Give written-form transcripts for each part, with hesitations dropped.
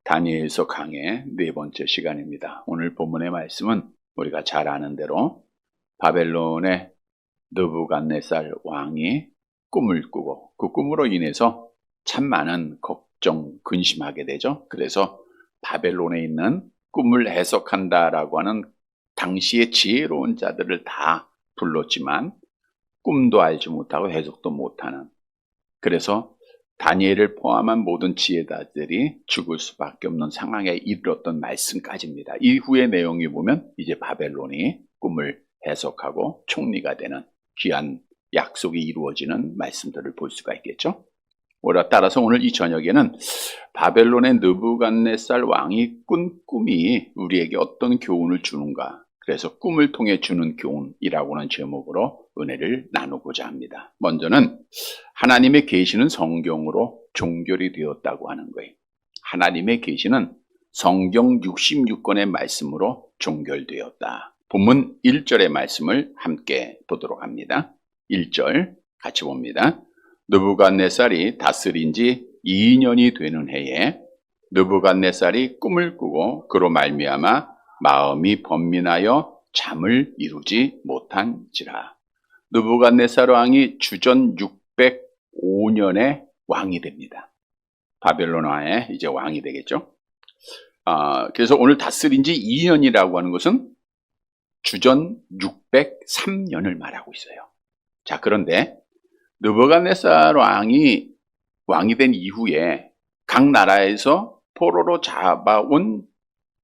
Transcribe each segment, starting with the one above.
다니엘서 강의 네 번째 시간입니다. 오늘 본문의 말씀은 우리가 잘 아는 대로 바벨론의 느부갓네살 왕이 꿈을 꾸고 그 꿈으로 인해서 참 많은 걱정, 근심하게 되죠. 그래서 바벨론에 있는 꿈을 해석한다라고 하는 당시의 지혜로운 자들을 다 불렀지만 꿈도 알지 못하고 해석도 못하는, 그래서 다니엘을 포함한 모든 지혜자들이 죽을 수밖에 없는 상황에 이르렀던 말씀까지입니다. 이후의 내용이 보면 이제 바벨론이 꿈을 해석하고 총리가 되는 귀한 약속이 이루어지는 말씀들을 볼 수가 있겠죠. 따라서 오늘 이 저녁에는 바벨론의 느부갓네살 왕이 꾼 꿈이 우리에게 어떤 교훈을 주는가, 그래서 꿈을 통해 주는 교훈이라고 하는 제목으로 은혜를 나누고자 합니다. 먼저는 하나님의 계시는 성경으로 종결이 되었다고 하는 거예요. 하나님의 계시는 성경 66권의 말씀으로 종결되었다. 본문 1절의 말씀을 함께 보도록 합니다. 1절 같이 봅니다. 느부갓네살이 다스린 지 2년이 되는 해에 느부갓네살이 꿈을 꾸고 그로 말미암아 마음이 번민하여 잠을 이루지 못한지라. 느부갓네살 왕이 주전 605년에 왕이 됩니다. 바벨론화의 이제 왕이 되겠죠. 그래서 오늘 다스린 지 2년이라고 하는 것은 주전 603년을 말하고 있어요. 자, 그런데 느부갓네살 왕이 된 이후에 각 나라에서 포로로 잡아온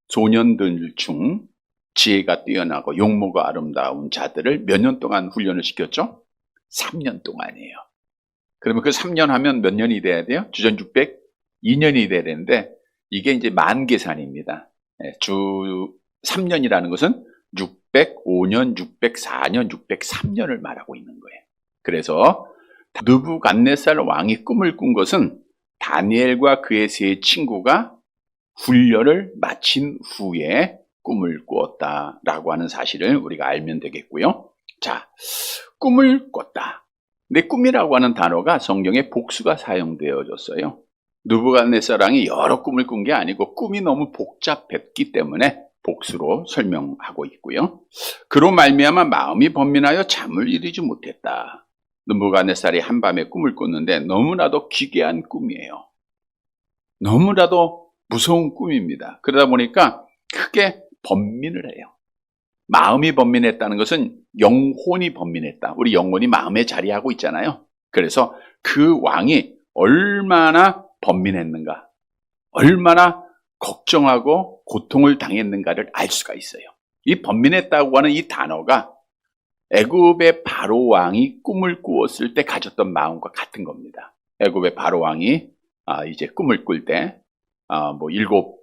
소년들 중 지혜가 뛰어나고 용모가 아름다운 자들을 몇 년 동안 훈련을 시켰죠? 3년 동안이에요. 그러면 그 3년 하면 몇 년이 돼야 돼요? 주전 602년이 돼야 되는데 이게 이제 만계산입니다. 주 3년이라는 것은 605년, 604년, 603년을 말하고 있는 거예요. 그래서 느부갓네살 왕이 꿈을 꾼 것은 다니엘과 그의 세 친구가 훈련을 마친 후에 꿈을 꾸었다라고 하는 사실을 우리가 알면 되겠고요. 자, 꿈을 꿨다. 근데 꿈이라고 하는 단어가 성경에 복수가 사용되어졌어요. 느부갓네살 왕이 여러 꿈을 꾼 게 아니고 꿈이 너무 복잡했기 때문에 복수로 설명하고 있고요. 그로 말미암아 마음이 번민하여 잠을 이루지 못했다. 느부갓네살이 한밤에 꿈을 꿨는데 너무나도 기괴한 꿈이에요. 너무나도 무서운 꿈입니다. 그러다 보니까 크게 번민을 해요. 마음이 번민했다는 것은 영혼이 번민했다. 우리 영혼이 마음에 자리하고 있잖아요. 그래서 그 왕이 얼마나 번민했는가, 얼마나 걱정하고 고통을 당했는가를 알 수가 있어요. 이 번민했다고 하는 이 단어가 애굽의 바로 왕이 꿈을 꾸었을 때 가졌던 마음과 같은 겁니다. 애굽의 바로 왕이 이제 꿈을 꿀 때 일곱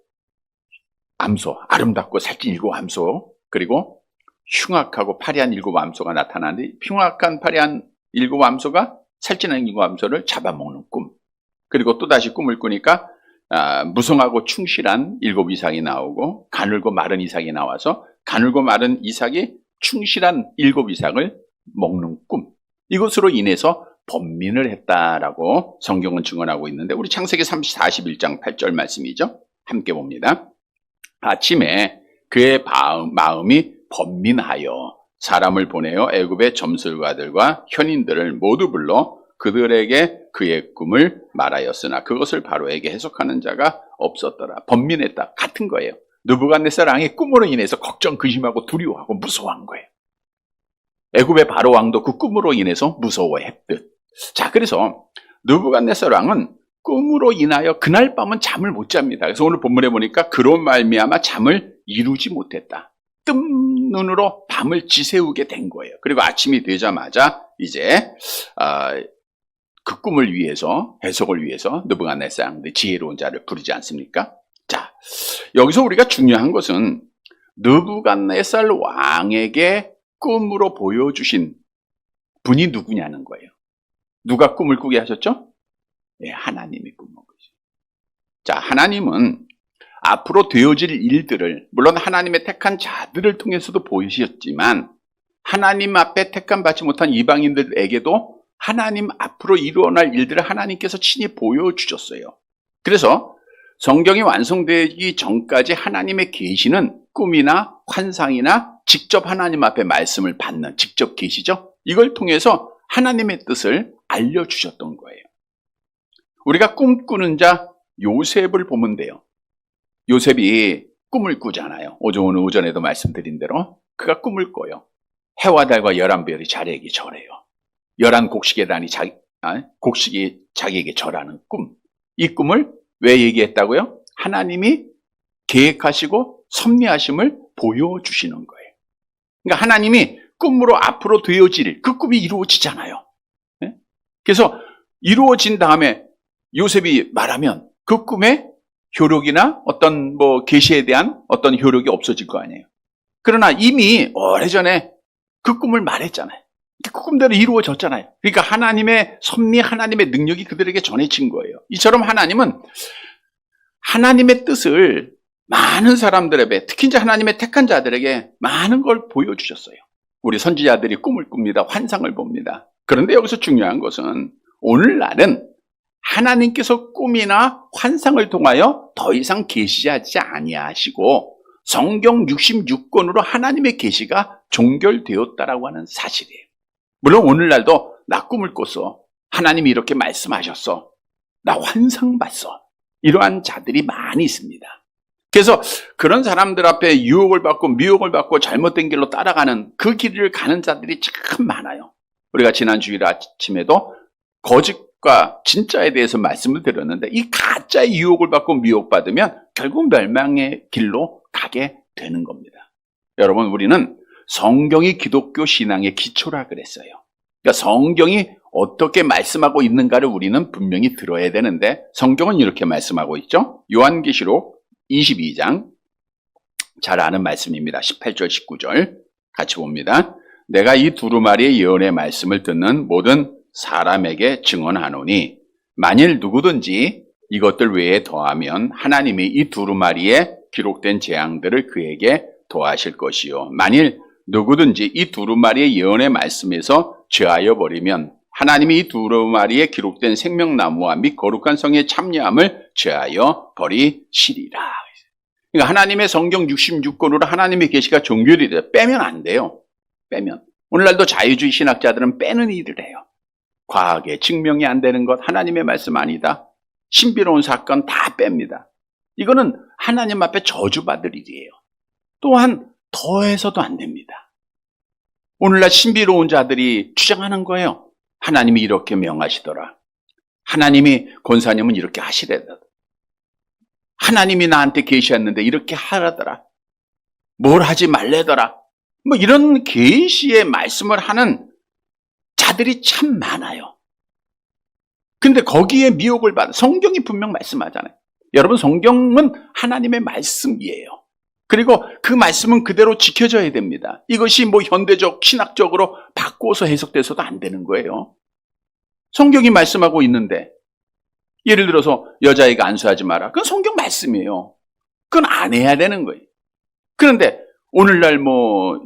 암소, 아름답고 살찐 일곱 암소, 그리고 흉악하고 파리한 일곱 암소가 나타나는데 흉악한 파리한 일곱 암소가 살찐한 일곱 암소를 잡아먹는 꿈. 그리고 또다시 꿈을 꾸니까 무성하고 충실한 일곱 이삭이 나오고 가늘고 마른 이삭이 나와서 가늘고 마른 이삭이 충실한 일곱 이삭을 먹는 꿈. 이것으로 인해서 번민을 했다라고 성경은 증언하고 있는데 우리 창세기 41장 8절 말씀이죠. 함께 봅니다. 아침에 그의 마음이 번민하여 사람을 보내어 애굽의 점술가들과 현인들을 모두 불러 그들에게 그의 꿈을 말하였으나 그것을 바로에게 해석하는 자가 없었더라. 번민했다. 같은 거예요. 느부갓네살 왕이 꿈으로 인해서 걱정, 근심하고 두려워하고 무서워한 거예요. 애굽의 바로 왕도 그 꿈으로 인해서 무서워했듯. 자, 그래서 느부갓네살 왕은 꿈으로 인하여 그날 밤은 잠을 못 잡니다. 그래서 오늘 본문에 보니까 그로 말미암아 잠을 이루지 못했다. 뜬 눈으로 밤을 지새우게 된 거예요. 그리고 아침이 되자마자 이제 그 꿈을 위해서, 해석을 위해서 느부갓네살 왕의 지혜로운 자를 부르지 않습니까? 자, 여기서 우리가 중요한 것은 느부갓네살 왕에게 꿈으로 보여주신 분이 누구냐는 거예요. 누가 꿈을 꾸게 하셨죠? 네, 하나님이 꿈을 꾸죠. 자, 하나님은 앞으로 되어질 일들을, 물론 하나님의 택한 자들을 통해서도 보이셨지만 하나님 앞에 택함 받지 못한 이방인들에게도 하나님 앞으로 일어날 일들을 하나님께서 친히 보여주셨어요. 그래서 성경이 완성되기 전까지 하나님의 계시는 꿈이나 환상이나 직접 하나님 앞에 말씀을 받는 직접 계시죠. 이걸 통해서 하나님의 뜻을 알려주셨던 거예요. 우리가 꿈꾸는 자 요셉을 보면 돼요. 요셉이 꿈을 꾸잖아요. 오늘 오전에도 말씀드린 대로 그가 꿈을 꿔요. 해와 달과 11별이 자기에게 절해요. 11곡식의 단이 곡식이 자기에게 절하는 꿈. 이 꿈을 왜 얘기했다고요? 하나님이 계획하시고 섭리하심을 보여주시는 거예요. 그러니까 하나님이 꿈으로 앞으로 되어질 그 꿈이 이루어지잖아요. 네? 그래서 이루어진 다음에 요셉이 말하면 그 꿈의 효력이나 어떤 계시에 대한 어떤 효력이 없어질 거 아니에요. 그러나 이미 오래전에 그 꿈을 말했잖아요. 그 꿈대로 이루어졌잖아요. 그러니까 하나님의 섭리, 하나님의 능력이 그들에게 전해진 거예요. 이처럼 하나님은 하나님의 뜻을 많은 사람들에게, 특히 이제 하나님의 택한 자들에게 많은 걸 보여주셨어요. 우리 선지자들이 꿈을 꿉니다. 환상을 봅니다. 그런데 여기서 중요한 것은 오늘날은 하나님께서 꿈이나 환상을 통하여 더 이상 계시하지 아니하시고 성경 66권으로 하나님의 계시가 종결되었다라고 하는 사실이에요. 물론 오늘날도 나 꿈을 꿨어. 하나님이 이렇게 말씀하셨어. 나 환상 봤어. 이러한 자들이 많이 있습니다. 그래서 그런 사람들 앞에 유혹을 받고 미혹을 받고 잘못된 길로 따라가는 그 길을 가는 자들이 참 많아요. 우리가 지난 주일 아침에도 거짓과 진짜에 대해서 말씀을 드렸는데 이 가짜의 유혹을 받고 미혹받으면 결국 멸망의 길로 가게 되는 겁니다. 여러분, 우리는 성경이 기독교 신앙의 기초라 그랬어요. 그러니까 성경이 어떻게 말씀하고 있는가를 우리는 분명히 들어야 되는데 성경은 이렇게 말씀하고 있죠. 요한계시록 22장 잘 아는 말씀입니다. 18절 19절 같이 봅니다. 내가 이 두루마리의 예언의 말씀을 듣는 모든 사람에게 증언하노니 만일 누구든지 이것들 외에 더하면 하나님이 이 두루마리에 기록된 재앙들을 그에게 더하실 것이요. 만일 누구든지 이 두루마리의 예언의 말씀에서 죄하여 버리면 하나님이 이 두루마리에 기록된 생명나무와 및 거룩한 성의 참여함을 죄하여 버리시리라. 그러니까 하나님의 성경 66권으로 하나님의 계시가 종결이 돼요. 빼면 안 돼요. 빼면. 오늘날도 자유주의 신학자들은 빼는 일을 해요. 과학에 증명이 안 되는 것, 하나님의 말씀 아니다. 신비로운 사건 다 뺍니다. 이거는 하나님 앞에 저주받을 일이에요. 또한 더해서도 안 됩니다. 오늘날 신비로운 자들이 주장하는 거예요. 하나님이 이렇게 명하시더라. 하나님이 권사님은 이렇게 하시래더라. 하나님이 나한테 계시했는데 이렇게 하라더라. 뭘 하지 말래더라. 이런 계시의 말씀을 하는 자들이 참 많아요. 근데 거기에 미혹을 받아. 성경이 분명 말씀하잖아요. 여러분, 성경은 하나님의 말씀이에요. 그리고 그 말씀은 그대로 지켜져야 됩니다. 이것이 현대적, 신학적으로 바꿔서 해석돼서도 안 되는 거예요. 성경이 말씀하고 있는데, 예를 들어서 여자애가 안수하지 마라. 그건 성경 말씀이에요. 그건 안 해야 되는 거예요. 그런데 오늘날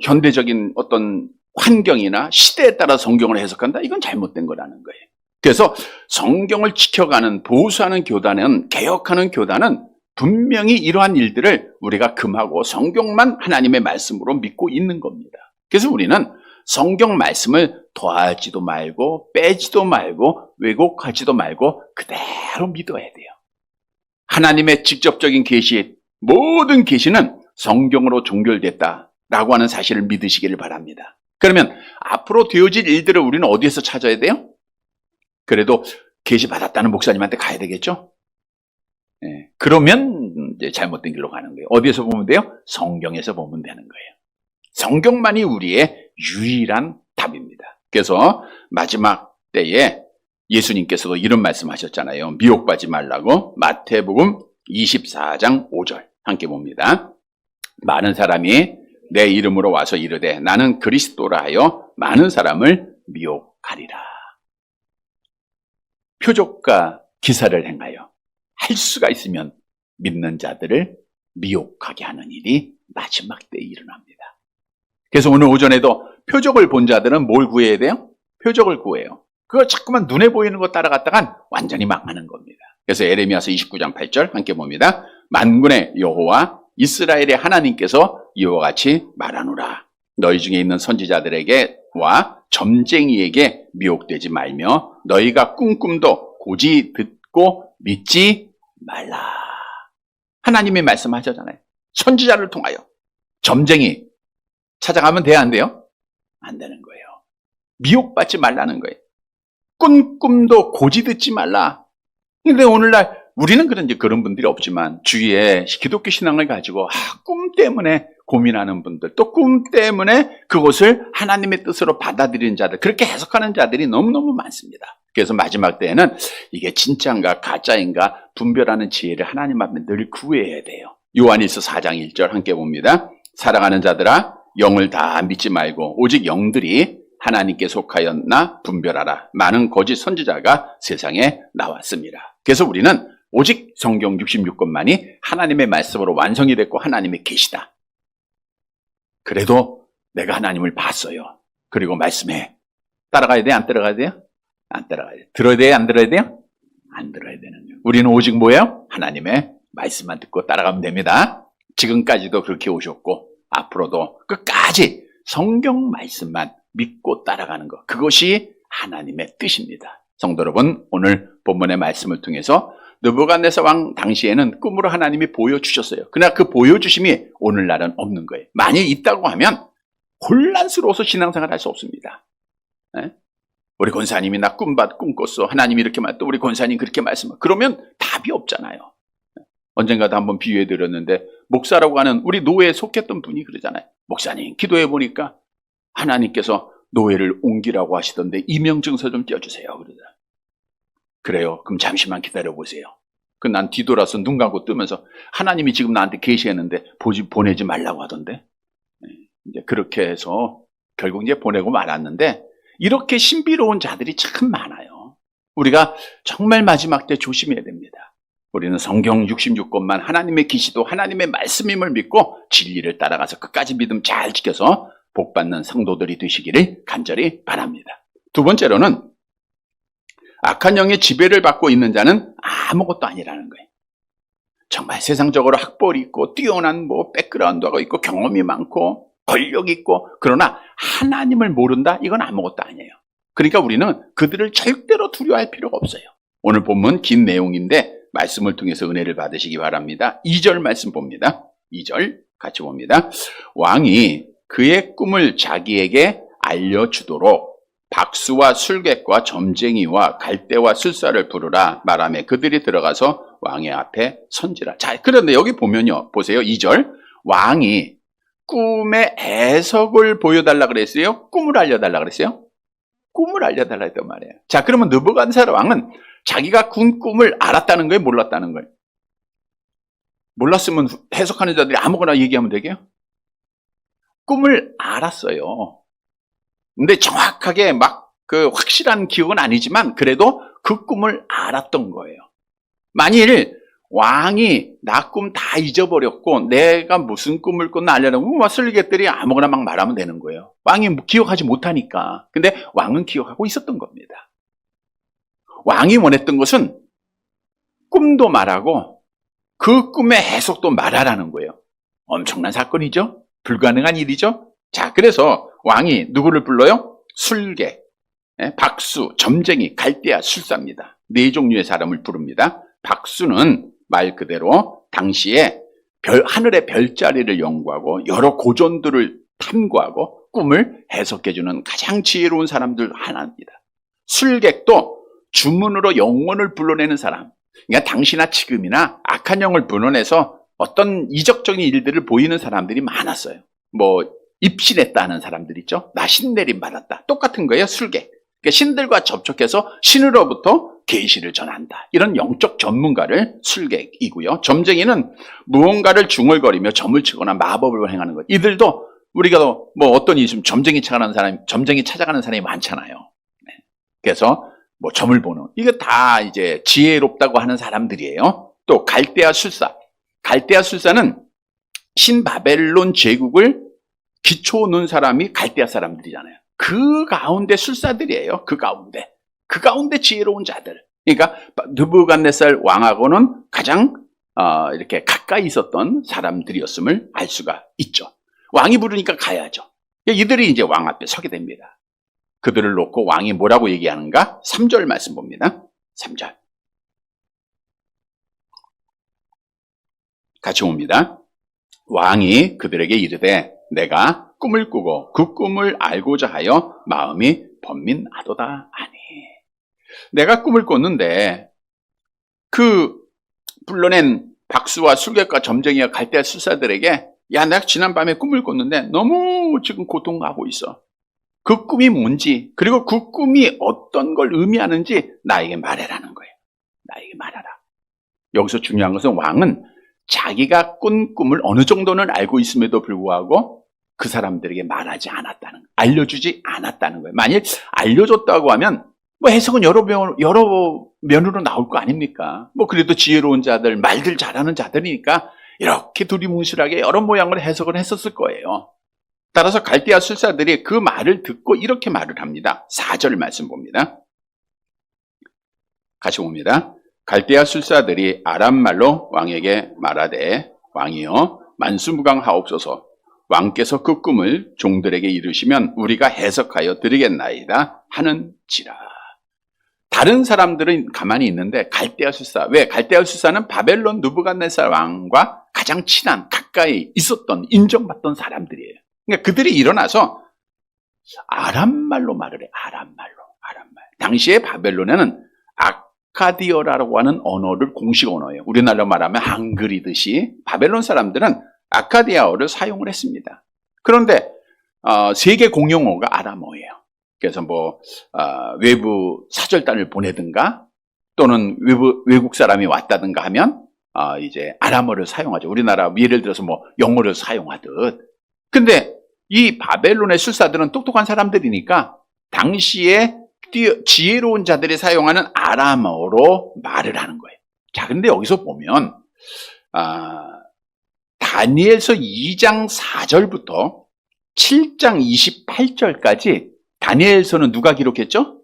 현대적인 어떤 환경이나 시대에 따라 성경을 해석한다? 이건 잘못된 거라는 거예요. 그래서 성경을 지켜가는, 보수하는 교단은, 개혁하는 교단은 분명히 이러한 일들을 우리가 금하고 성경만 하나님의 말씀으로 믿고 있는 겁니다. 그래서 우리는 성경 말씀을 더하지도 말고 빼지도 말고 왜곡하지도 말고 그대로 믿어야 돼요. 하나님의 직접적인 계시, 모든 계시는 성경으로 종결됐다라고 하는 사실을 믿으시기를 바랍니다. 그러면 앞으로 되어질 일들을 우리는 어디에서 찾아야 돼요? 그래도 계시 받았다는 목사님한테 가야 되겠죠? 네, 그러면 이제 잘못된 길로 가는 거예요. 어디에서 보면 돼요? 성경에서 보면 되는 거예요. 성경만이 우리의 유일한 답입니다. 그래서 마지막 때에 예수님께서도 이런 말씀하셨잖아요. 미혹받지 말라고. 마태복음 24장 5절 함께 봅니다. 많은 사람이 내 이름으로 와서 이르되 나는 그리스도라 하여 많은 사람을 미혹하리라. 표적과 기사를 행하여 할 수가 있으면 믿는 자들을 미혹하게 하는 일이 마지막 때에 일어납니다. 그래서 오늘 오전에도 표적을 본 자들은 뭘 구해야 돼요? 표적을 구해요. 그거 자꾸만 눈에 보이는 거 따라갔다간 완전히 망하는 겁니다. 그래서 에레미야서 29장 8절 함께 봅니다. 만군의 여호와 이스라엘의 하나님께서 이와 같이 말하노라. 너희 중에 있는 선지자들에게와 점쟁이에게 미혹되지 말며 너희가 꿈꿈도 고지 듣고 믿지 말라. 하나님이 말씀하셨잖아요. 선지자를 통하여 점쟁이 찾아가면 돼야 안 돼요? 안 되는 거예요. 미혹받지 말라는 거예요. 꿈도 고지 듣지 말라. 근데 오늘날 우리는 그런 분들이 없지만 주위에 기독교 신앙을 가지고 꿈 때문에 고민하는 분들, 또 꿈 때문에 그것을 하나님의 뜻으로 받아들이는 자들, 그렇게 해석하는 자들이 너무너무 많습니다. 그래서 마지막 때에는 이게 진짜인가 가짜인가 분별하는 지혜를 하나님 앞에 늘 구해야 돼요. 요한일서 4장 1절 함께 봅니다. 사랑하는 자들아, 영을 다 믿지 말고 오직 영들이 하나님께 속하였나 분별하라. 많은 거짓 선지자가 세상에 나왔습니다. 그래서 우리는 오직 성경 66권만이 하나님의 말씀으로 완성이 됐고 하나님의 계시다. 그래도 내가 하나님을 봤어요. 그리고 말씀해. 따라가야 돼? 안 따라가야 돼요? 안 따라가야 돼. 들어야 돼요? 안 들어야 돼요? 안 들어야 되는 거예요. 우리는 오직 뭐예요? 하나님의 말씀만 듣고 따라가면 됩니다. 지금까지도 그렇게 오셨고 앞으로도 끝까지 성경 말씀만 믿고 따라가는 것, 그것이 하나님의 뜻입니다. 성도 여러분, 오늘 본문의 말씀을 통해서 느부갓네살 왕 당시에는 꿈으로 하나님이 보여주셨어요. 그러나 그 보여주심이 오늘날은 없는 거예요. 만약 있다고 하면 혼란스러워서 신앙생활 할 수 없습니다. 네? 우리 권사님이 나 꿈 꿨어. 하나님이 이렇게 또 우리 권사님 그렇게 말씀하. 그러면 답이 없잖아요. 언젠가도 한번 비유해 드렸는데 목사라고 하는 우리 노예에 속했던 분이 그러잖아요. 목사님 기도해 보니까 하나님께서 노예를 옮기라고 하시던데 임명증서 좀 떼어주세요. 그러잖아요. 그래요. 그럼 잠시만 기다려보세요. 난 뒤돌아서 눈 감고 뜨면서 하나님이 지금 나한테 계시했는데 보내지 말라고 하던데. 이제 그렇게 해서 결국 이제 보내고 말았는데 이렇게 신비로운 자들이 참 많아요. 우리가 정말 마지막 때 조심해야 됩니다. 우리는 성경 66권만 하나님의 계시도 하나님의 말씀임을 믿고 진리를 따라가서 끝까지 믿음 잘 지켜서 복받는 성도들이 되시기를 간절히 바랍니다. 두 번째로는 악한 영의 지배를 받고 있는 자는 아무것도 아니라는 거예요. 정말 세상적으로 학벌이 있고 뛰어난 백그라운드가 있고 경험이 많고 권력이 있고 그러나 하나님을 모른다? 이건 아무것도 아니에요. 그러니까 우리는 그들을 절대로 두려워할 필요가 없어요. 오늘 본문 긴 내용인데 말씀을 통해서 은혜를 받으시기 바랍니다. 2절 말씀 봅니다. 2절 같이 봅니다. 왕이 그의 꿈을 자기에게 알려주도록 박수와 술객과 점쟁이와 갈대와 술사를 부르라 말하며 그들이 들어가서 왕의 앞에 선지라. 자, 그런데 여기 보면요. 보세요. 2절. 왕이 꿈의 해석을 보여달라 그랬어요? 꿈을 알려달라 그랬어요? 꿈을 알려달라 했단 말이에요. 자, 그러면 느부갓네살 왕은 자기가 꾼 꿈을 알았다는 거예요? 몰랐다는 거예요? 몰랐으면 해석하는 자들이 아무거나 얘기하면 되게요? 꿈을 알았어요. 근데 정확하게 확실한 기억은 아니지만 그래도 그 꿈을 알았던 거예요. 만일 왕이 나 꿈 다 잊어버렸고 내가 무슨 꿈을 꿨나 알려면 쓸개들이 아무거나 막 말하면 되는 거예요. 왕이 기억하지 못하니까. 근데 왕은 기억하고 있었던 겁니다. 왕이 원했던 것은 꿈도 말하고 그 꿈의 해석도 말하라는 거예요. 엄청난 사건이죠? 불가능한 일이죠? 자, 그래서 왕이 누구를 불러요? 술객, 박수, 점쟁이, 갈대아, 술사입니다. 네 종류의 사람을 부릅니다. 박수는 말 그대로 당시에 하늘의 별자리를 연구하고 여러 고전들을 탐구하고 꿈을 해석해주는 가장 지혜로운 사람들 하나입니다. 술객도 주문으로 영혼을 불러내는 사람. 그러니까 당시나 지금이나 악한 영을 불러내서 어떤 이적적인 일들을 보이는 사람들이 많았어요. 입신했다는 사람들 있죠. 나 신내림 받았다. 똑같은 거예요. 술객. 그러니까 신들과 접촉해서 신으로부터 계시를 전한다. 이런 영적 전문가를 술객이고요. 점쟁이는 무언가를 중얼거리며 점을 치거나 마법을 행하는 것. 이들도 우리가 어떤 일 있으면 점쟁이 찾아가는 사람이 많잖아요. 그래서 점을 보는 이게 다 이제 지혜롭다고 하는 사람들이에요. 또 갈대아 술사. 갈대아 술사는 신바벨론 제국을 기초 놓은 사람이 갈대아 사람들이잖아요. 그 가운데 술사들이에요. 그 가운데 지혜로운 자들. 그러니까 느부갓네살 왕하고는 가장 이렇게 가까이 있었던 사람들이었음을 알 수가 있죠. 왕이 부르니까 가야죠. 이들이 이제 왕 앞에 서게 됩니다. 그들을 놓고 왕이 뭐라고 얘기하는가? 3절 말씀 봅니다. 3절. 같이 봅니다. 왕이 그들에게 이르되 내가 꿈을 꾸고 그 꿈을 알고자 하여 마음이 번민하도다 하니. 내가 꿈을 꿨는데 그 불러낸 박수와 술객과 점쟁이와 갈대아 술사들에게 야, 내가 지난밤에 꿈을 꿨는데 너무 지금 고통하고 있어. 그 꿈이 뭔지, 그리고 그 꿈이 어떤 걸 의미하는지 나에게 말해라는 거예요. 나에게 말하라. 여기서 중요한 것은 왕은 자기가 꾼 꿈을 어느 정도는 알고 있음에도 불구하고 그 사람들에게 말하지 않았다는, 알려주지 않았다는 거예요. 만일 알려줬다고 하면 뭐 해석은 여러 면으로 나올 거 아닙니까? 뭐 그래도 지혜로운 자들, 말들 잘하는 자들이니까 이렇게 두리뭉실하게 여러 모양으로 해석을 했었을 거예요. 따라서 갈대아 술사들이 그 말을 듣고 이렇게 말을 합니다. 4절 말씀 봅니다. 같이 봅니다. 갈대아 술사들이 아람 말로 왕에게 말하되 왕이여 만수무강하옵소서. 왕께서 그 꿈을 종들에게 이루시면 우리가 해석하여 드리겠나이다 하는지라. 다른 사람들은 가만히 있는데 갈대아 술사, 왜? 갈대아 술사는 바벨론 느부갓네살 왕과 가장 친한, 가까이 있었던, 인정받던 사람들이에요. 그러니까 그들이 일어나서 아람말로 말을 해. 아람말. 당시에 바벨론에는 아카디어라고 하는 언어를 공식 언어예요. 우리나라로 말하면 한글이듯이 바벨론 사람들은 아카디아어를 사용을 했습니다. 그런데 세계 공용어가 아람어예요. 그래서 외부 사절단을 보내든가 또는 외국 사람이 왔다든가 하면 이제 아람어를 사용하죠. 우리나라 예를 들어서 영어를 사용하듯. 근데 이 바벨론의 술사들은 똑똑한 사람들이니까 당시에 지혜로운 자들이 사용하는 아람어로 말을 하는 거예요. 자, 근데 여기서 보면 다니엘서 2장 4절부터 7장 28절까지 다니엘서는 누가 기록했죠?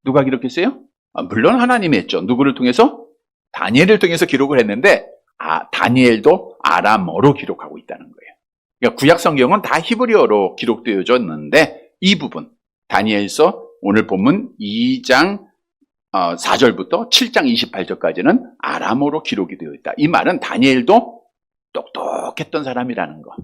누가 기록했어요? 물론 하나님이 했죠. 누구를 통해서? 다니엘을 통해서 기록을 했는데 다니엘도 아람어로 기록하고 있다는 거예요. 그러니까 구약 성경은 다 히브리어로 기록되어졌는데 이 부분 다니엘서 오늘 본문 2장 4절부터 7장 28절까지는 아람어로 기록이 되어 있다. 이 말은 다니엘도 똑똑했던 사람이라는 거.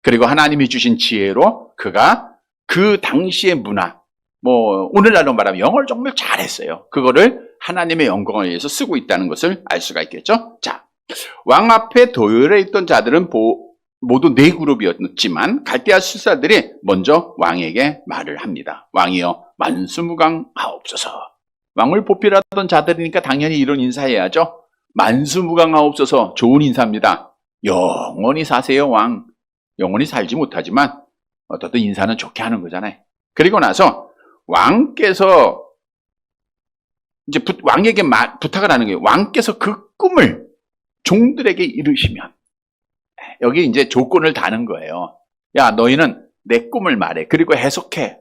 그리고 하나님이 주신 지혜로 그가 그 당시의 문화, 오늘날로 말하면 영어를 정말 잘했어요. 그거를 하나님의 영광을 위해서 쓰고 있다는 것을 알 수가 있겠죠. 자, 왕 앞에 도열해 있던 자들은 모두 4그룹이었지만 갈대아 술사들이 먼저 왕에게 말을 합니다. 왕이여 만수무강하옵소서. 왕을 보필하던 자들이니까 당연히 이런 인사해야죠. 만수무강하옵소서. 좋은 인사입니다. 영원히 사세요, 왕. 영원히 살지 못하지만 어떻든 인사는 좋게 하는 거잖아요. 그리고 나서 왕께서 이제 왕에게 부탁을 하는 거예요. 왕께서 그 꿈을 종들에게 이루시면, 여기 이제 조건을 다는 거예요. 야, 너희는 내 꿈을 말해. 그리고 해석해.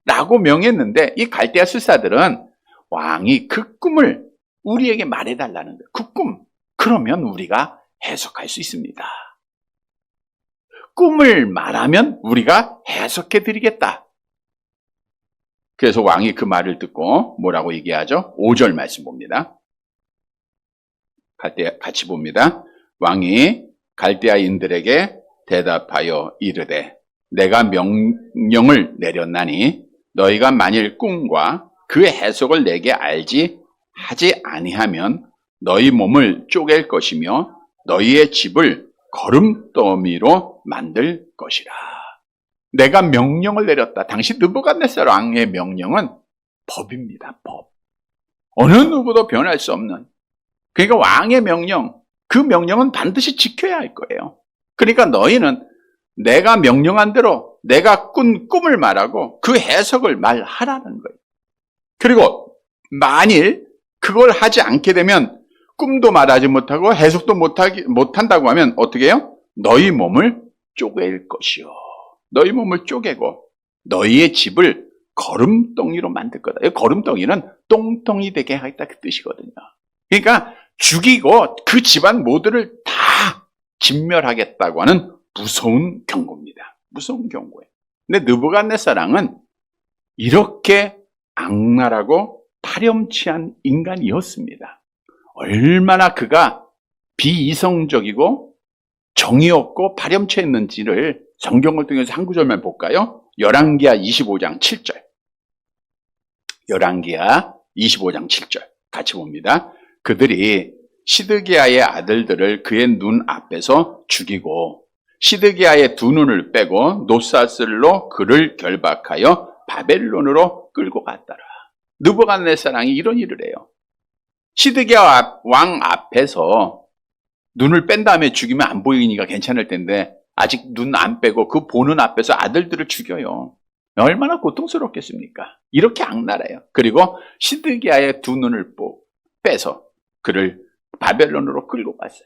라고 명했는데 이 갈대아 술사들은 왕이 그 꿈을 우리에게 말해달라는 거예요. 그 꿈. 그러면 우리가 해석할 수 있습니다. 꿈을 말하면 우리가 해석해 드리겠다. 그래서 왕이 그 말을 듣고 뭐라고 얘기하죠? 5절 말씀 봅니다. 같이 봅니다. 왕이 갈대아인들에게 대답하여 이르되 내가 명령을 내렸나니 너희가 만일 꿈과 그 해석을 내게 하지 아니하면 너희 몸을 쪼갤 것이며 너희의 집을 거름더미로 만들 것이라. 내가 명령을 내렸다. 당시 느부갓네살 왕의 명령은 법입니다. 법. 어느 누구도 변할 수 없는. 그러니까 왕의 명령, 그 명령은 반드시 지켜야 할 거예요. 그러니까 너희는 내가 명령한 대로 내가 꾼 꿈을 말하고 그 해석을 말하라는 거예요. 그리고 만일 그걸 하지 않게 되면 꿈도 말하지 못하고 해석도 못한다고 하면 어떻게 해요? 너희 몸을 쪼갤 것이요. 너희 몸을 쪼개고 너희의 집을 거름덩이로 만들 거다. 이 거름덩이는 똥덩이 되게 하겠다 그 뜻이거든요. 그러니까 죽이고 그 집안 모두를 다 진멸하겠다고 하는 무서운 경고입니다. 무서운 경고예요. 근데 느부갓네살왕은 이렇게 악랄하고 파렴치한 인간이었습니다. 얼마나 그가 비이성적이고 정이 없고 파렴치했는지를 성경을 통해서 한 구절만 볼까요? 열왕기하 25장 7절. 열왕기하 25장 7절 같이 봅니다. 그들이 시드기야의 아들들을 그의 눈 앞에서 죽이고 시드기야의 두 눈을 빼고 노사슬로 그를 결박하여 바벨론으로 끌고 갔더라. 느부갓네살왕이 이런 일을 해요. 시드기야 왕 앞에서 눈을 뺀 다음에 죽이면 안 보이니까 괜찮을 텐데 아직 눈 안 빼고 그 보는 앞에서 아들들을 죽여요. 얼마나 고통스럽겠습니까? 이렇게 악랄해요. 그리고 시드기야의 두 눈을 빼서 그를 바벨론으로 끌고 갔어요.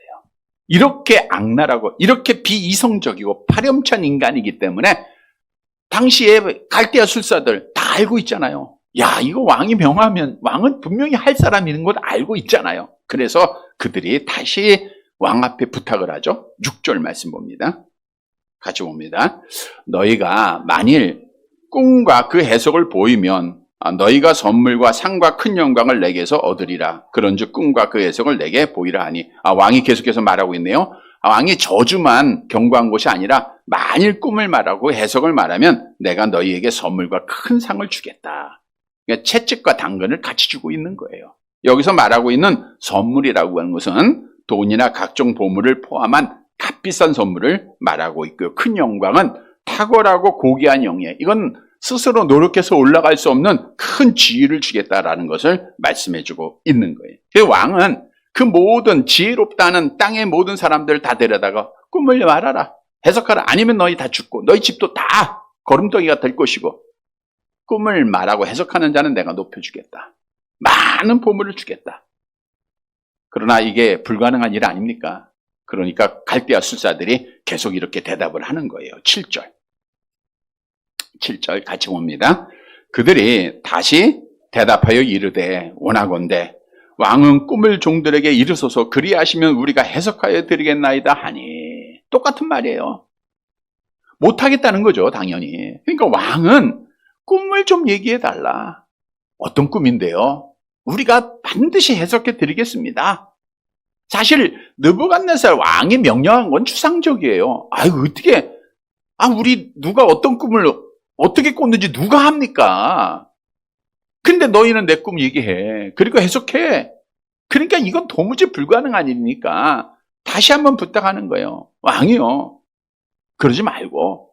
이렇게 악랄하고 이렇게 비이성적이고 파렴치한 인간이기 때문에 당시에 갈대아 술사들 다 알고 있잖아요. 야, 이거 왕이 명하면 왕은 분명히 할 사람인 걸 알고 있잖아요. 그래서 그들이 다시 왕 앞에 부탁을 하죠. 6절 말씀 봅니다. 같이 봅니다. 너희가 만일 꿈과 그 해석을 보이면 너희가 선물과 상과 큰 영광을 내게서 얻으리라. 그런즉 꿈과 그 해석을 내게 보이라 하니. 왕이 계속해서 말하고 있네요. 왕이 저주만 경고한 것이 아니라 만일 꿈을 말하고 해석을 말하면 내가 너희에게 선물과 큰 상을 주겠다. 그러니까 채찍과 당근을 같이 주고 있는 거예요. 여기서 말하고 있는 선물이라고 하는 것은 돈이나 각종 보물을 포함한 값비싼 선물을 말하고 있고요. 큰 영광은 탁월하고 고귀한 영예. 이건 스스로 노력해서 올라갈 수 없는 큰 지위를 주겠다라는 것을 말씀해주고 있는 거예요. 그 왕은 그 모든 지혜롭다는 땅의 모든 사람들을 다 데려다가 꿈을 말하라. 해석하라. 아니면 너희 다 죽고 너희 집도 다 거름덩이가 될 것이고 꿈을 말하고 해석하는 자는 내가 높여주겠다. 많은 보물을 주겠다. 그러나 이게 불가능한 일 아닙니까? 그러니까 갈대아 술사들이 계속 이렇게 대답을 하는 거예요. 7절 같이 봅니다. 그들이 다시 대답하여 이르되 원하건대 왕은 꿈을 종들에게 이르소서 그리하시면 우리가 해석하여 드리겠나이다 하니. 똑같은 말이에요. 못하겠다는 거죠, 당연히. 그러니까 왕은 꿈을 좀 얘기해 달라. 어떤 꿈인데요? 우리가 반드시 해석해 드리겠습니다. 사실 느부갓네살 왕이 명령한 건 추상적이에요. 아유, 어떻게 우리 누가 어떤 꿈을 어떻게 꿨는지 누가 합니까? 근데 너희는 내 꿈 얘기해. 그리고 해석해. 그러니까 이건 도무지 불가능한 일이니까 다시 한번 부탁하는 거예요. 왕이요. 그러지 말고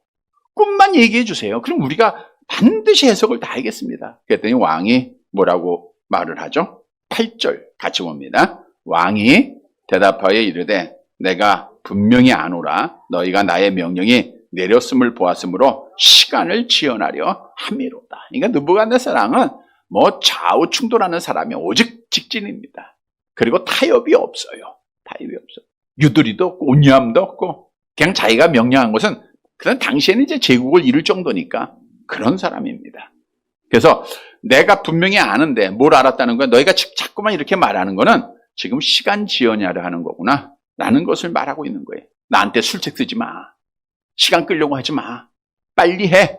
꿈만 얘기해 주세요. 그럼 우리가 반드시 해석을 다 하겠습니다. 그랬더니 왕이 뭐라고 말을 하죠? 8절 같이 봅니다. 왕이 대답하여 이르되 내가 분명히 아노라 너희가 나의 명령이 내렸음을 보았으므로 시간을 지연하려 함이로다. 그러니까 느부갓네살왕은 뭐 좌우 충돌하는 사람이 오직 직진입니다. 그리고 타협이 없어요. 타협이 없어요. 유도리도 없고 온유함도 없고 그냥 자기가 명령한 것은 그런 당시에는 이제 제국을 이룰 정도니까 그런 사람입니다. 그래서 내가 분명히 아는데 뭘 알았다는 거야? 너희가 자꾸만 이렇게 말하는 거는 지금 시간 지연하려 하는 거구나 라는 것을 말하고 있는 거예요. 나한테 술책 쓰지 마. 시간 끌려고 하지 마. 빨리 해.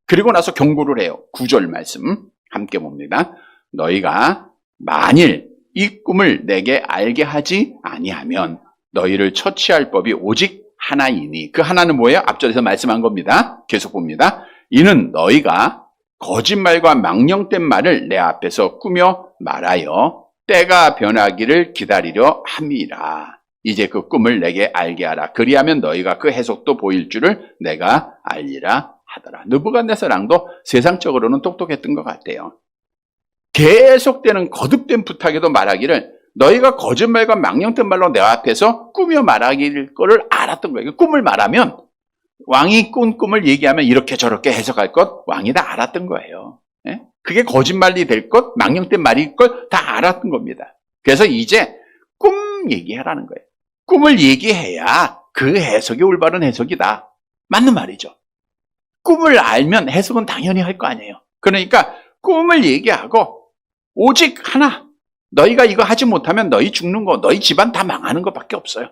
그리고 나서 경고를 해요. 9절 말씀 함께 봅니다. 너희가 만일 이 꿈을 내게 알게 하지 아니하면 너희를 처치할 법이 오직 하나이니. 그 하나는 뭐예요? 앞절에서 말씀한 겁니다. 계속 봅니다. 이는 너희가 거짓말과 망령된 말을 내 앞에서 꾸며 말하여 때가 변하기를 기다리려 함이라. 이제 그 꿈을 내게 알게 하라. 그리하면 너희가 그 해석도 보일 줄을 내가 알리라 하더라. 느부갓네살 왕도 세상적으로는 똑똑했던 것 같아요. 계속되는 거듭된 부탁에도 말하기를 너희가 거짓말과 망령된 말로 내 앞에서 꾸며 말하길 거를 알았던 거예요. 꿈을 말하면 왕이 꾼 꿈을 얘기하면 이렇게 저렇게 해석할 것 왕이 다 알았던 거예요. 예? 그게 거짓말이 될 것, 망령된 말일 것 다 알았던 겁니다. 그래서 이제 꿈 얘기하라는 거예요. 꿈을 얘기해야 그 해석이 올바른 해석이다. 맞는 말이죠. 꿈을 알면 해석은 당연히 할 거 아니에요. 그러니까 꿈을 얘기하고 오직 하나, 너희가 이거 하지 못하면 너희 죽는 거, 너희 집안 다 망하는 것밖에 없어요.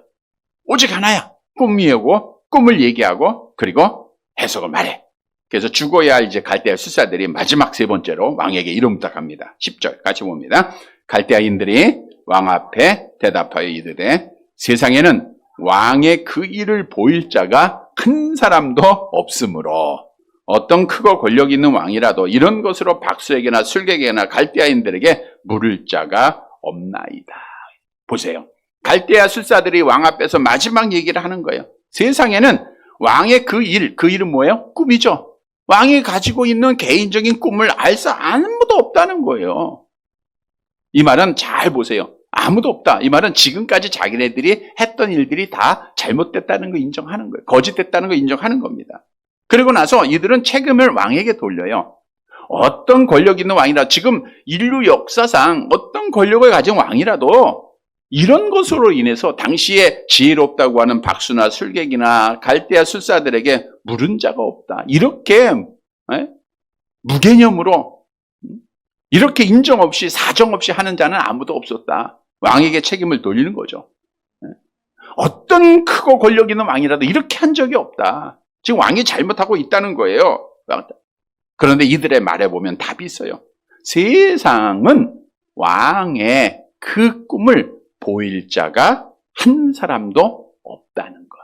오직 하나야. 꿈이고 꿈을 얘기하고 그리고 해석을 말해. 그래서 죽어야 할 이제 갈대아 술사들이 마지막 세 번째로 왕에게 이름 부탁합니다. 10절 같이 봅니다. 갈대아인들이 왕 앞에 대답하여 이르되 세상에는 왕의 그 일을 보일 자가 한 사람도 없으므로 어떤 크고 권력 있는 왕이라도 이런 것으로 박수에게나 술객에게나 갈대아인들에게 물을 자가 없나이다. 보세요. 갈대아 술사들이 왕 앞에서 마지막 얘기를 하는 거예요. 세상에는 왕의 그 일은 뭐예요? 꿈이죠. 왕이 가지고 있는 개인적인 꿈을 알 사 아무도 없다는 거예요. 이 말은 잘 보세요. 아무도 없다. 이 말은 지금까지 자기네들이 했던 일들이 다 잘못됐다는 거 인정하는 거예요. 거짓됐다는 거 인정하는 겁니다. 그리고 나서 이들은 책임을 왕에게 돌려요. 어떤 권력 있는 왕이라 지금 인류 역사상 어떤 권력을 가진 왕이라도 이런 것으로 인해서 당시에 지혜롭다고 하는 박수나 술객이나 갈대아 술사들에게 물은 자가 없다. 이렇게 무개념으로 이렇게 인정 없이 사정 없이 하는 자는 아무도 없었다. 왕에게 책임을 돌리는 거죠. 어떤 크고 권력 있는 왕이라도 이렇게 한 적이 없다. 지금 왕이 잘못하고 있다는 거예요. 그런데 이들의 말에 보면 답이 있어요. 세상은 왕의 그 꿈을 보일 자가 한 사람도 없다는 거.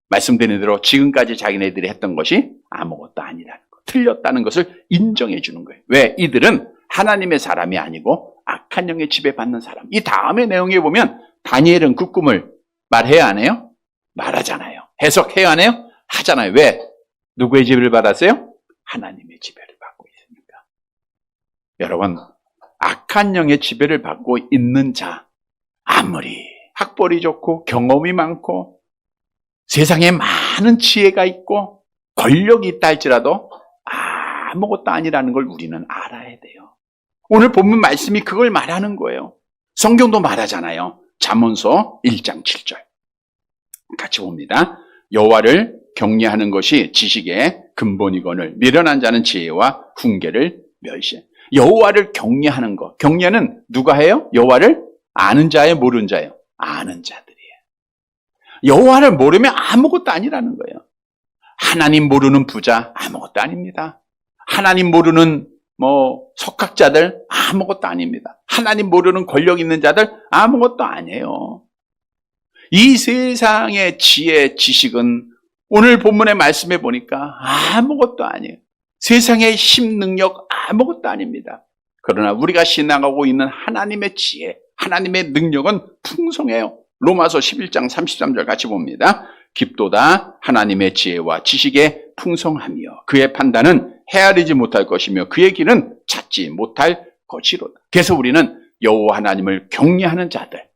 말씀드린 대로 지금까지 자기네들이 했던 것이 아무것도 아니라는 거. 틀렸다는 것을 인정해 주는 거예요. 왜? 이들은 하나님의 사람이 아니고 악한 영의 지배받는 사람. 이 다음의 내용에 보면 다니엘은 그 꿈을 말해야 하네요? 말하잖아요. 해석해야 하네요? 하잖아요. 왜? 누구의 지배를 받았어요? 하나님의 지배를 받고 있으니까. 여러분, 악한 영의 지배를 받고 있는 자, 아무리 학벌이 좋고 경험이 많고 세상에 많은 지혜가 있고 권력이 있다 할지라도 아무것도 아니라는 걸 우리는 알아야 돼요. 오늘 본문 말씀이 그걸 말하는 거예요. 성경도 말하잖아요. 잠언서 1장 7절. 같이 봅니다. 여호와를 경외하는 것이 지식의 근본이거늘 미련한 자는 지혜와 훈계를 멸시해. 여호와를 경외하는 것. 경외는 누가 해요? 여호와를 아는 자예요, 모르는 자예요? 아는 자들이에요. 여호와를 모르면 아무것도 아니라는 거예요. 하나님 모르는 부자 아무것도 아닙니다. 하나님 모르는 석학자들 아무것도 아닙니다. 하나님 모르는 권력 있는 자들 아무것도 아니에요. 이 세상의 지혜, 지식은 오늘 본문의 말씀에 보니까 아무것도 아니에요. 세상의 힘, 능력 아무것도 아닙니다. 그러나 우리가 신앙하고 있는 하나님의 지혜, 하나님의 능력은 풍성해요. 로마서 11장 33절 같이 봅니다. 깊도다 하나님의 지혜와 지식의 풍성하며 그의 판단은 헤아리지 못할 것이며 그의 길은 찾지 못할 것이로다. 그래서 우리는 여호와 하나님을 경외하는 자들,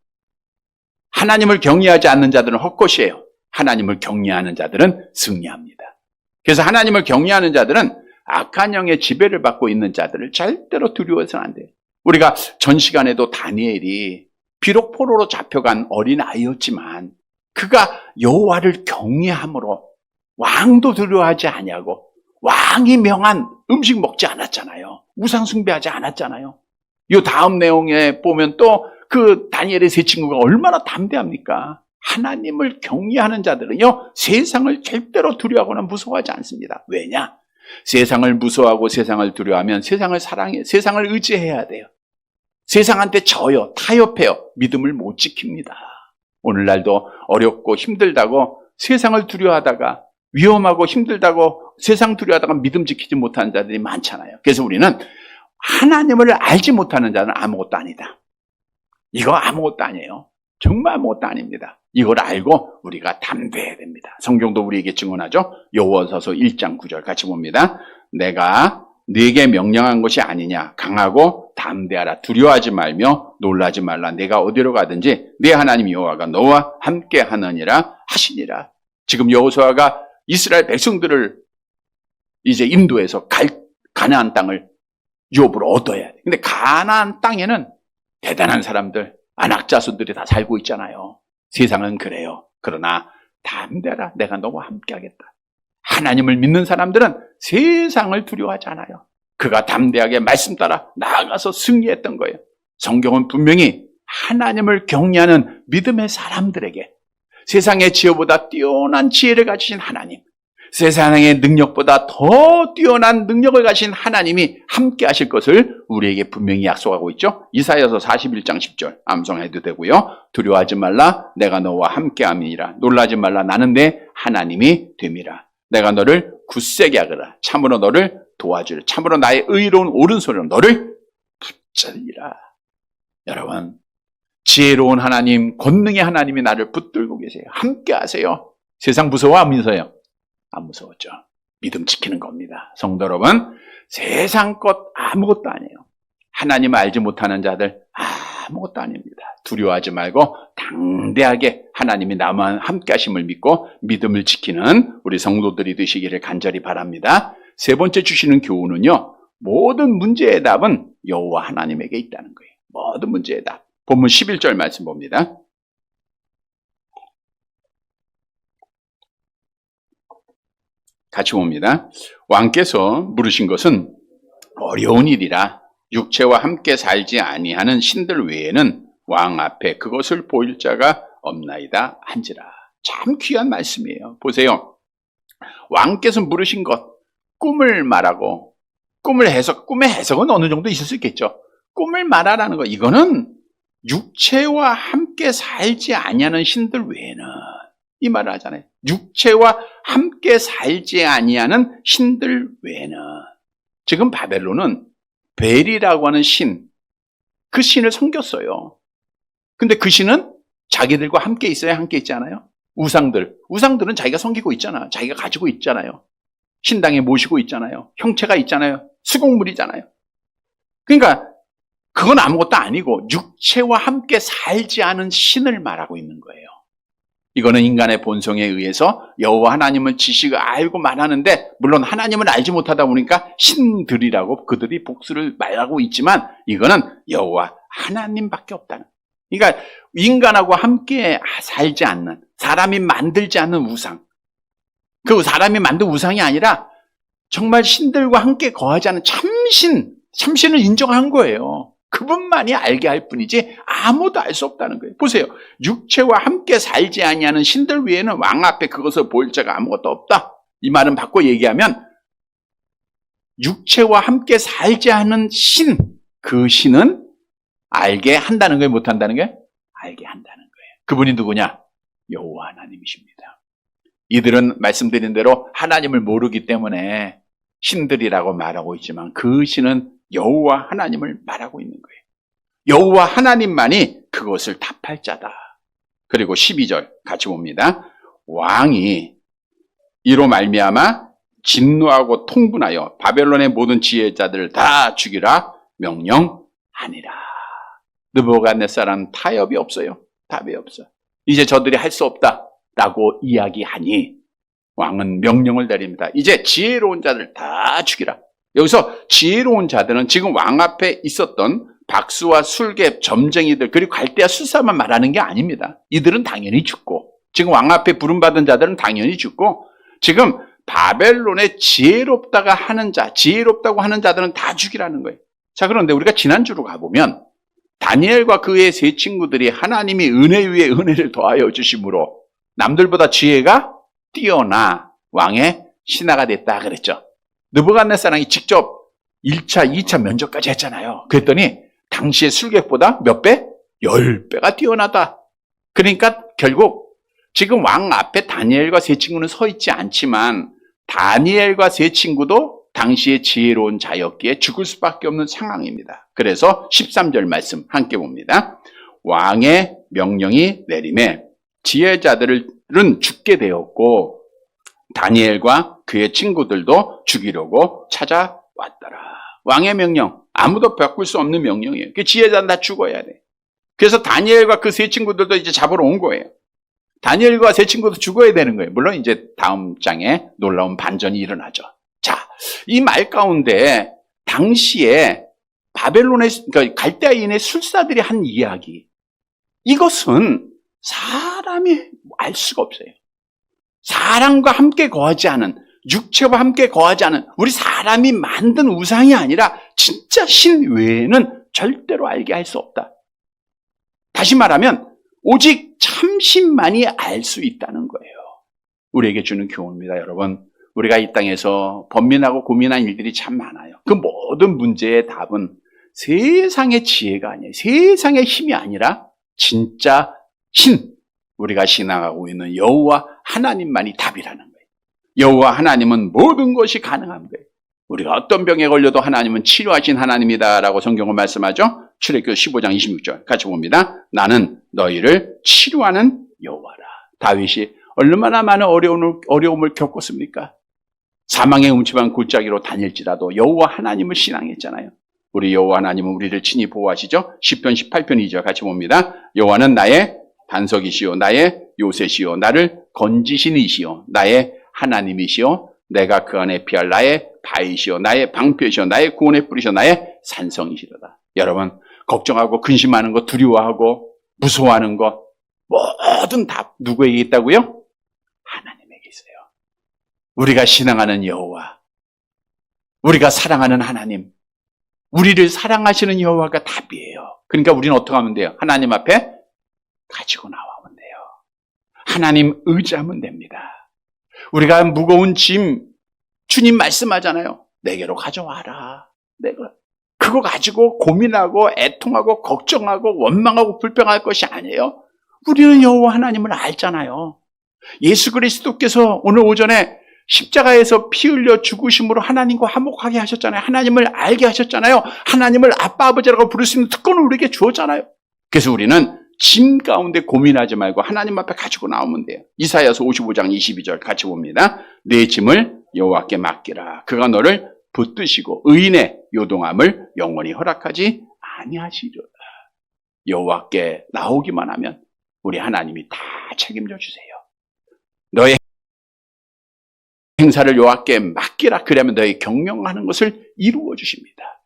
하나님을 경외하지 않는 자들은 헛것이에요. 하나님을 경외하는 자들은 승리합니다. 그래서 하나님을 경외하는 자들은 악한 영의 지배를 받고 있는 자들을 절대로 두려워해서는 안 돼요. 우리가 전 시간에도 다니엘이 비록 포로로 잡혀간 어린아이였지만 그가 여호와를 경외함으로 왕도 두려워하지 아니하고 왕이 명한 음식 먹지 않았잖아요. 우상 숭배하지 않았잖아요. 이 다음 내용에 보면 또 그 다니엘의 세 친구가 얼마나 담대합니까? 하나님을 경외하는 자들은요, 세상을 절대로 두려워하거나 무서워하지 않습니다. 왜냐? 세상을 무서워하고 세상을 두려워하면 세상을 사랑해, 세상을 의지해야 돼요. 세상한테 져요, 타협해요. 믿음을 못 지킵니다. 오늘날도 어렵고 힘들다고 세상을 두려워하다가 위험하고 힘들다고 세상 두려워하다가 믿음 지키지 못하는 자들이 많잖아요. 그래서 우리는 하나님을 알지 못하는 자는 아무것도 아니다. 이거 아무것도 아니에요. 정말 아무것도 아닙니다. 이걸 알고 우리가 담대해야 됩니다. 성경도 우리에게 증언하죠. 여호와서서 1장 9절 같이 봅니다. 내가 네게 명령한 것이 아니냐. 강하고 담대하라. 두려워하지 말며 놀라지 말라. 내가 어디로 가든지 네 하나님 여호와가 너와 함께 하느니라 하시니라. 지금 여호수아가 이스라엘 백성들을 이제 인도해서 가나안 땅을 유업으로 얻어야 돼. 근데 가나안 땅에는 대단한 사람들, 안악자손들이 다 살고 있잖아요. 세상은 그래요. 그러나 담대하라. 내가 너와 함께 하겠다. 하나님을 믿는 사람들은 세상을 두려워하지 않아요. 그가 담대하게 말씀 따라 나아가서 승리했던 거예요. 성경은 분명히 하나님을 경외하는 믿음의 사람들에게 세상의 지혜보다 뛰어난 지혜를 가지신 하나님, 세상의 능력보다 더 뛰어난 능력을 가진 하나님이 함께 하실 것을 우리에게 분명히 약속하고 있죠. 이사야서 41장 10절 암송해도 되고요. 두려워하지 말라, 내가 너와 함께 함이니라. 놀라지 말라, 나는 내 하나님이 됨이라. 내가 너를 굳세게 하거라. 참으로 너를 도와주리라. 참으로 나의 의로운 오른손으로 너를 붙잡으리라. 여러분, 지혜로운 하나님, 권능의 하나님이 나를 붙들고 계세요. 함께 하세요. 세상 무서워 안 무서워요? 안 무서웠죠. 믿음 지키는 겁니다. 성도 여러분, 세상 것 아무것도 아니에요. 하나님 알지 못하는 자들 아무것도 아닙니다. 두려워하지 말고 당대하게 하나님이 나만 함께 하심을 믿고 믿음을 지키는 우리 성도들이 되시기를 간절히 바랍니다. 세 번째 주시는 교훈은요, 모든 문제의 답은 여호와 하나님에게 있다는 거예요. 모든 문제의 답. 본문 11절 말씀 봅니다. 같이 봅니다. 왕께서 물으신 것은 어려운 일이라 육체와 함께 살지 아니하는 신들 외에는 왕 앞에 그것을 보일 자가 없나이다 한지라. 참 귀한 말씀이에요. 보세요. 왕께서 물으신 것, 꿈을 말하고, 꿈의 해석은 어느 정도 있을 수 있겠죠. 꿈을 말하라는 거, 이거는 육체와 함께 살지 아니하는 신들 외에는, 이 말을 하잖아요. 육체와 함께 살지 아니하는 신들 외에는. 지금 바벨론은 벨이라고 하는 신, 그 신을 섬겼어요. 근데 그 신은 자기들과 함께 있어야 함께 있지 않아요? 우상들은 자기가 섬기고 있잖아. 자기가 가지고 있잖아요. 신당에 모시고 있잖아요. 형체가 있잖아요. 수공물이잖아요. 그러니까 그건 아무것도 아니고 육체와 함께 살지 않은 신을 말하고 있는 거예요. 이거는 인간의 본성에 의해서 여호와 하나님을 지식을 알고 말하는데, 물론 하나님을 알지 못하다 보니까 신들이라고 그들이 복수를 말하고 있지만, 이거는 여호와 하나님밖에 없다는. 그러니까 인간하고 함께 살지 않는, 사람이 만들지 않는 우상, 그 사람이 만든 우상이 아니라 정말 신들과 함께 거하지 않은 참신을 인정한 거예요. 그분만이 알게 할 뿐이지 아무도 알 수 없다는 거예요. 보세요. 육체와 함께 살지 아니하는 신들 외에는 왕 앞에 그것을 보일 자가 아무것도 없다. 이 말은 바꿔 얘기하면 육체와 함께 살지 않은 신, 그 신은 알게 한다는 거예요? 못한다는 거예요? 알게 한다는 거예요. 그분이 누구냐? 여호와 하나님이십니다. 이들은 말씀드린 대로 하나님을 모르기 때문에 신들이라고 말하고 있지만 그 신은 여호와 하나님을 말하고 있는 거예요. 여호와 하나님만이 그것을 답할 자다. 그리고 12절 같이 봅니다. 왕이 이로 말미암아 진노하고 통분하여 바벨론의 모든 지혜자들을 다 죽이라 명령하니라. 느부갓네살은 타협이 없어요. 답이 없어. 이제 저들이 할 수 없다라고 이야기하니 왕은 명령을 내립니다. 이제 지혜로운 자들 다 죽이라. 여기서 지혜로운 자들은 지금 왕 앞에 있었던 박수와 술객, 점쟁이들, 그리고 갈대아 술사만 말하는 게 아닙니다. 이들은 당연히 죽고, 지금 왕 앞에 부름받은 자들은 당연히 죽고, 지금 바벨론의 지혜롭다고 하는 자들은 다 죽이라는 거예요. 자, 그런데 우리가 지난주로 가보면 다니엘과 그의 세 친구들이 하나님이 은혜 위에 은혜를 더하여 주심으로 남들보다 지혜가 뛰어나 왕의 신하가 됐다 그랬죠. 느부갓네살이 직접 1차, 2차 면접까지 했잖아요. 그랬더니 당시의 술객보다 몇 배? 10배가 뛰어나다. 그러니까 결국 지금 왕 앞에 다니엘과 세 친구는 서 있지 않지만 다니엘과 세 친구도 당시의 지혜로운 자였기에 죽을 수밖에 없는 상황입니다. 그래서 13절 말씀 함께 봅니다. 왕의 명령이 내림에 지혜자들은 죽게 되었고 다니엘과 그의 친구들도 죽이려고 찾아왔더라. 왕의 명령, 아무도 바꿀 수 없는 명령이에요. 그 지혜자는 다 죽어야 돼. 그래서 다니엘과 그 세 친구들도 이제 잡으러 온 거예요. 다니엘과 세 친구도 죽어야 되는 거예요. 물론 이제 다음 장에 놀라운 반전이 일어나죠. 자, 이 말 가운데 당시에 바벨론의, 그러니까 갈대아인의 술사들이 한 이야기, 이것은 사람이 알 수가 없어요. 사람과 함께 거하지 않은 육체와 함께 거하지 않은 우리 사람이 만든 우상이 아니라 진짜 신 외에는 절대로 알게 할 수 없다. 다시 말하면 오직 참신만이 알 수 있다는 거예요. 우리에게 주는 교훈입니다, 여러분. 우리가 이 땅에서 번민하고 고민한 일들이 참 많아요. 그 모든 문제의 답은 세상의 지혜가 아니에요. 세상의 힘이 아니라 진짜 우리가 신앙하고 있는 여호와 하나님만이 답이라는 거예요. 여호와 하나님은 모든 것이 가능한 거예요. 우리가 어떤 병에 걸려도 하나님은 치료하신 하나님이다라고 성경은 말씀하죠. 출애굽기 15장 26절 같이 봅니다. 나는 너희를 치료하는 여호와라. 다윗이 얼마나 많은 어려움을 겪었습니까? 사망의 음침한 골짜기로 다닐지라도 여호와 하나님을 신앙했잖아요. 우리 여호와 하나님은 우리를 친히 보호하시죠. 시편 18편 2절 같이 봅니다. 여호와는 나의 반석이시요 나의 요새시요 나를 건지신 이시요 나의 하나님이시요 내가 그 안에 피할 나의 바위시요 나의 방패시요 나의 구원의 뿌리시요 나의 산성이시로다. 여러분, 걱정하고 근심하는 거, 두려워하고 무서워하는 거 모든 답 누구에게 있다고요? 하나님에게 있어요. 우리가 신앙하는 여호와, 우리가 사랑하는 하나님, 우리를 사랑하시는 여호와가 답이에요. 그러니까 우리는 어떻게 하면 돼요? 하나님 앞에 가지고 나오면 돼요. 하나님 의지하면 됩니다. 우리가 무거운 짐, 주님 말씀하잖아요. 내게로 가져와라. 그거 가지고 고민하고 애통하고 걱정하고 원망하고 불평할 것이 아니에요. 우리는 여호와 하나님을 알잖아요. 예수 그리스도께서 오늘 오전에 십자가에서 피 흘려 죽으심으로 하나님과 화목하게 하셨잖아요. 하나님을 알게 하셨잖아요. 하나님을 아빠 아버지라고 부를 수 있는 특권을 우리에게 주었잖아요. 그래서 우리는 짐 가운데 고민하지 말고 하나님 앞에 가지고 나오면 돼요. 이사야서 55장 22절 같이 봅니다. 내 짐을 여호와께 맡기라. 그가 너를 붙드시고 의인의 요동함을 영원히 허락하지 아니하시리로다. 여호와께 나오기만 하면 우리 하나님이 다 책임져 주세요. 너의 행사를 여호와께 맡기라. 그러면 너희 경영하는 것을 이루어 주십니다.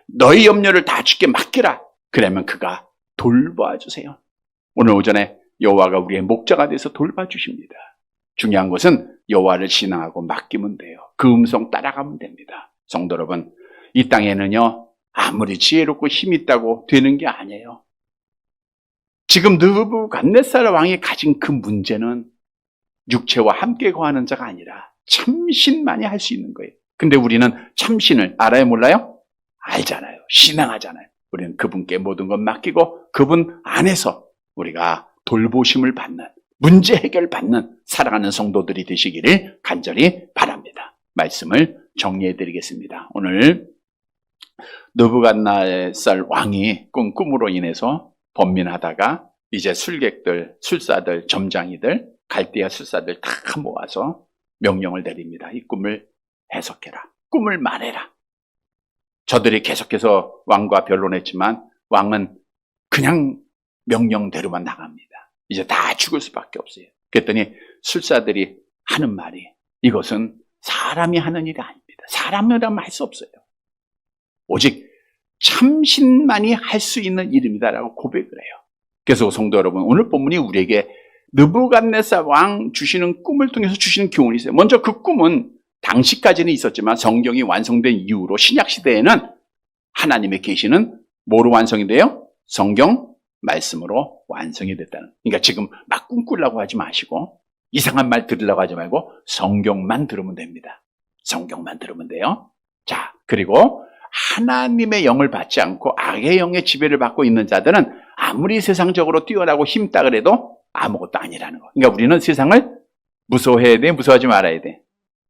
너희 염려를 다 주께 맡기라. 그러면 그가 돌봐주세요. 오늘 오전에 여호와가 우리의 목자가 돼서 돌봐주십니다. 중요한 것은 여호와를 신앙하고 맡기면 돼요. 그 음성 따라가면 됩니다. 성도 여러분, 이 땅에는요 아무리 지혜롭고 힘 있다고 되는 게 아니에요. 지금 느부갓네살 왕이 가진 그 문제는 육체와 함께 거하는 자가 아니라 참신만이 할 수 있는 거예요. 근데 우리는 참신을 알아요, 몰라요? 알잖아요. 신앙하잖아요. 우리는 그분께 모든 것 맡기고 그분 안에서 우리가 돌보심을 받는, 문제 해결 받는 사랑하는 성도들이 되시기를 간절히 바랍니다. 말씀을 정리해 드리겠습니다. 오늘 느부갓네살 왕이 꿈으로 인해서 번민하다가 이제 술객들, 술사들, 점장이들, 갈대아 술사들 다 모아서 명령을 내립니다. 이 꿈을 해석해라. 꿈을 말해라. 저들이 계속해서 왕과 변론했지만 왕은 그냥 명령대로만 나갑니다. 이제 다 죽을 수밖에 없어요. 그랬더니 술사들이 하는 말이 이것은 사람이 하는 일이 아닙니다. 사람이라면 할 수 없어요. 오직 참신만이 할 수 있는 일입니다라고 고백을 해요. 그래서 성도 여러분, 오늘 본문이 우리에게 느부갓네살 왕 주시는 꿈을 통해서 주시는 교훈이 있어요. 먼저 그 꿈은 당시까지는 있었지만 성경이 완성된 이후로 신약시대에는 하나님의 계시는 뭐로 완성이 돼요? 성경 말씀으로 완성이 됐다는. 그러니까 지금 막 꿈꾸려고 하지 마시고 이상한 말 들으려고 하지 말고 성경만 들으면 됩니다. 성경만 들으면 돼요. 자, 그리고 하나님의 영을 받지 않고 악의 영의 지배를 받고 있는 자들은 아무리 세상적으로 뛰어나고 힘있다 그래도 아무것도 아니라는 거. 그러니까 우리는 세상을 무서워해야 돼? 무서워하지 말아야 돼?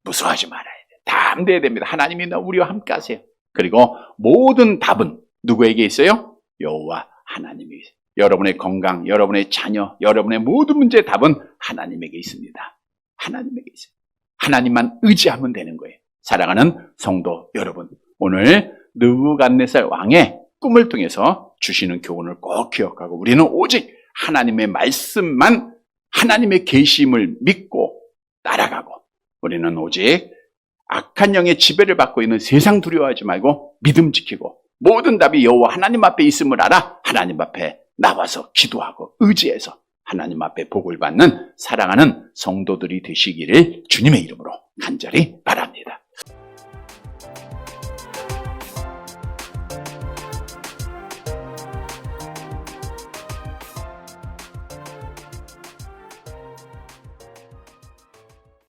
무서워하지 말아야 돼. 담대해야 됩니다. 하나님이 우리와 함께 하세요. 그리고 모든 답은 누구에게 있어요? 여호와 하나님이 있어요. 여러분의 건강, 여러분의 자녀, 여러분의 모든 문제의 답은 하나님에게 있습니다. 하나님에게 있어요. 하나님만 의지하면 되는 거예요. 사랑하는 성도 여러분, 오늘 느부갓네살 왕의 꿈을 통해서 주시는 교훈을 꼭 기억하고 우리는 오직 하나님의 말씀만, 하나님의 계심을 믿고 따라가고 우리는 오직 악한 영의 지배를 받고 있는 세상 두려워하지 말고 믿음 지키고 모든 답이 여호와 하나님 앞에 있음을 알아 하나님 앞에 나와서 기도하고 의지해서 하나님 앞에 복을 받는 사랑하는 성도들이 되시기를 주님의 이름으로 간절히 바랍니다.